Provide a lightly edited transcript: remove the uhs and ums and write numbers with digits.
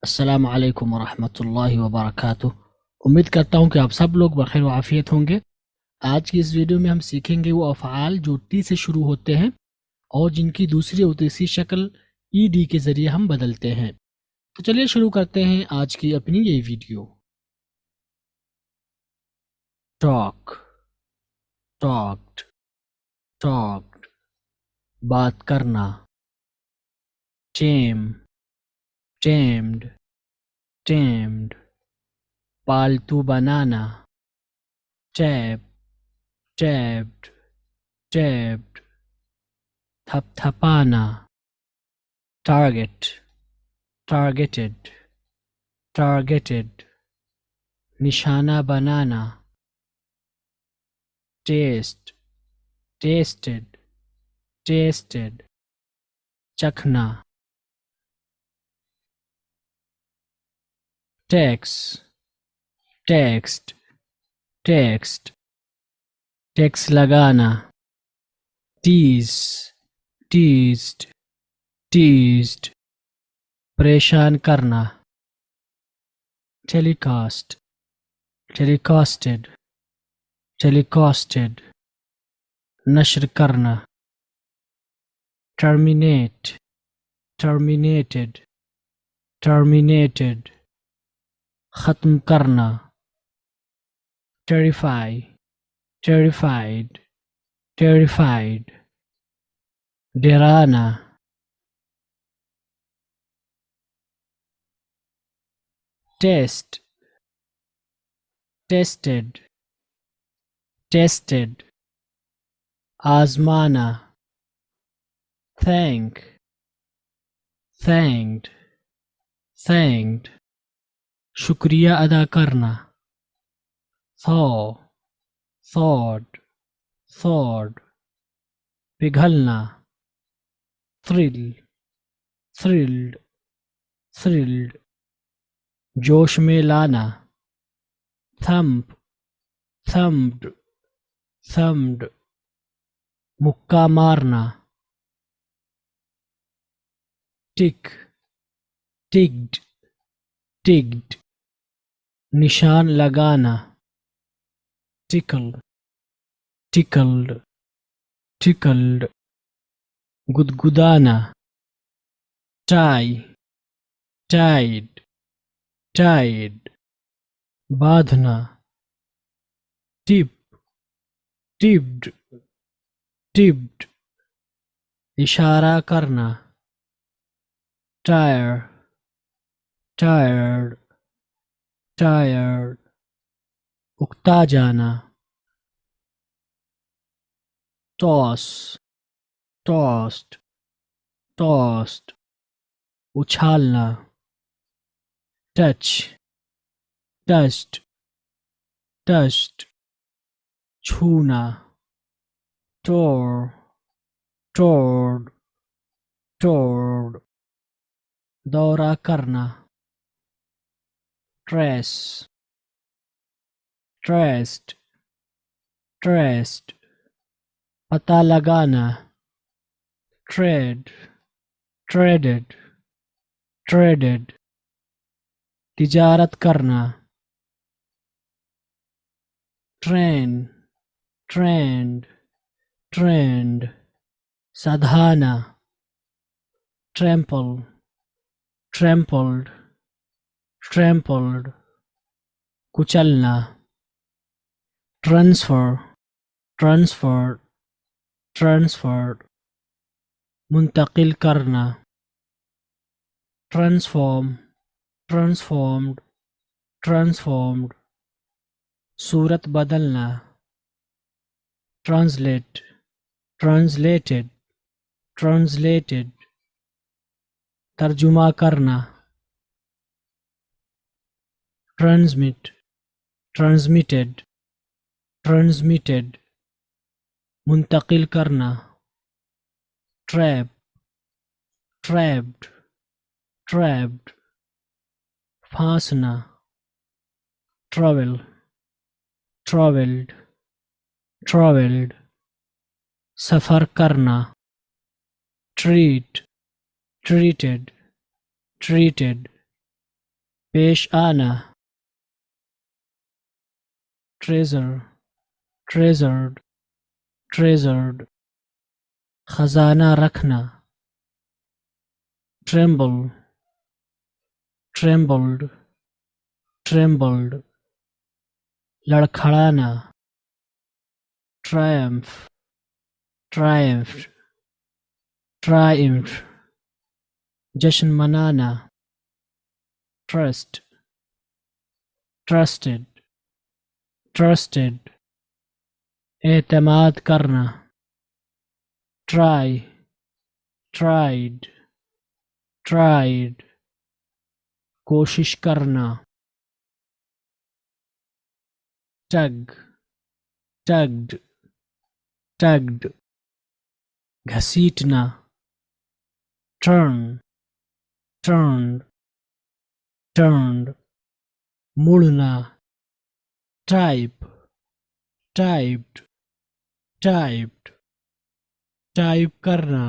अस्सलाम वालेकुम वरहमतुल्लाहि वबरकातुह। उम्मीद करता हूँ कि आप सब लोग बखैर व आफियत होंगे। आज की इस वीडियो में हम सीखेंगे वो अफ़आल जो टी से शुरू होते हैं और जिनकी दूसरी और तीसरी शक्ल ईडी के ज़रिए हम बदलते हैं। तो चलिए शुरू करते हैं आज की अपनी ये वीडियो। टॉक, टॉक्ड, टॉक्ड, बात करना। टेम, टेम्ड, टेम्ड, पालतू बनाना। टैप, टैप्ड, टैप्ड, थपथपाना। टारगेट, टारगेटेड, टारगेटेड, निशाना बनाना। टेस्ट, टेस्टेड, टेस्टेड, चखना। टैक्स, टेक्स्ट, टेक्स्ट, टैक्स लगाना। टीज, टीज्ड, टीज्ड, परेशान करना। टेलीकास्ट, टेलीकास्टेड, टेलीकास्टेड, नश्र करना। टर्मिनेट, टर्मिनेटेड, टर्मिनेटेड, ख़त्म करना। टेरिफाई, टेरिफाइड, टेरिफाइड, डराना। टेस्ट, टेस्टेड, टेस्टेड, आजमाना। थैंक, थैंक्ड, थैंक्ड, शुक्रिया अदा करना। थॉ, थॉड, थॉड, पिघलना। थ्रिल, थ्रिल्ड, थ्रिल्ड, जोश में लाना। थंप, थम्प्ड, थम्प्ड, मुक्का मारना। टिक, टिक्ड, टिक्ड, निशान लगाना। टिकल, टिकल्ड, टिकल्ड, गुदगुदाना। टाई, टाइड, टाइड, बांधना। टिप, टिप्ड, टिप्ड, इशारा करना। टायर, टायर्ड, टायर्ड, उकता जाना। टॉस, टॉस्ड, टॉस्ड, उछालना। टच, टच्ड, टच्ड, छूना। टोर, टोर्ड, टोर्ड, दौरा करना। ट्रेस, ट्रेस्ड, ट्रेस्ड, पता लगाना। ट्रेड, ट्रेडेड, ट्रेडेड, तिजारत करना। ट्रेन, ट्रेंड, ट्रेंड, सधाना। ट्रैम्पल, ट्रैम्पल्ड, ट्रैम्पल्ड, कुचलना। ट्रांसफर, ट्रांसफर्ड, ट्रांसफर्ड, मुंतकिल करना। ट्रांसफॉर्म, ट्रांसफॉर्म्ड, ट्रांसफॉर्म्ड, सूरत बदलना। ट्रांसलेट, ट्रांसलेटेड, ट्रांसलेटेड, तर्जुमा करना। ट्रांसमिट, ट्रांसमिटेड, ट्रांसमिटेड, मुंतकिल करना। ट्रैप, ट्रैप्ड, ट्रैप्ड, फांसना। ट्रैवल, ट्रैवल्ड, ट्रैवल्ड, सफ़र करना। ट्रीट, ट्रीटेड, ट्रीटेड, पेश आना, treasure, treasured, treasured, खजाना रखना, tremble, trembled, trembled, लड़खड़ाना, triumph, triumphed, triumphed, जश्न मनाना, trust, trusted, trusted, एतमाद करना, try, tried, tried, कोशिश करना, tug, tugged, tugged, घसीटना, turn, turned, turned, मुड़ना, type, typed, typed, टाइप करना.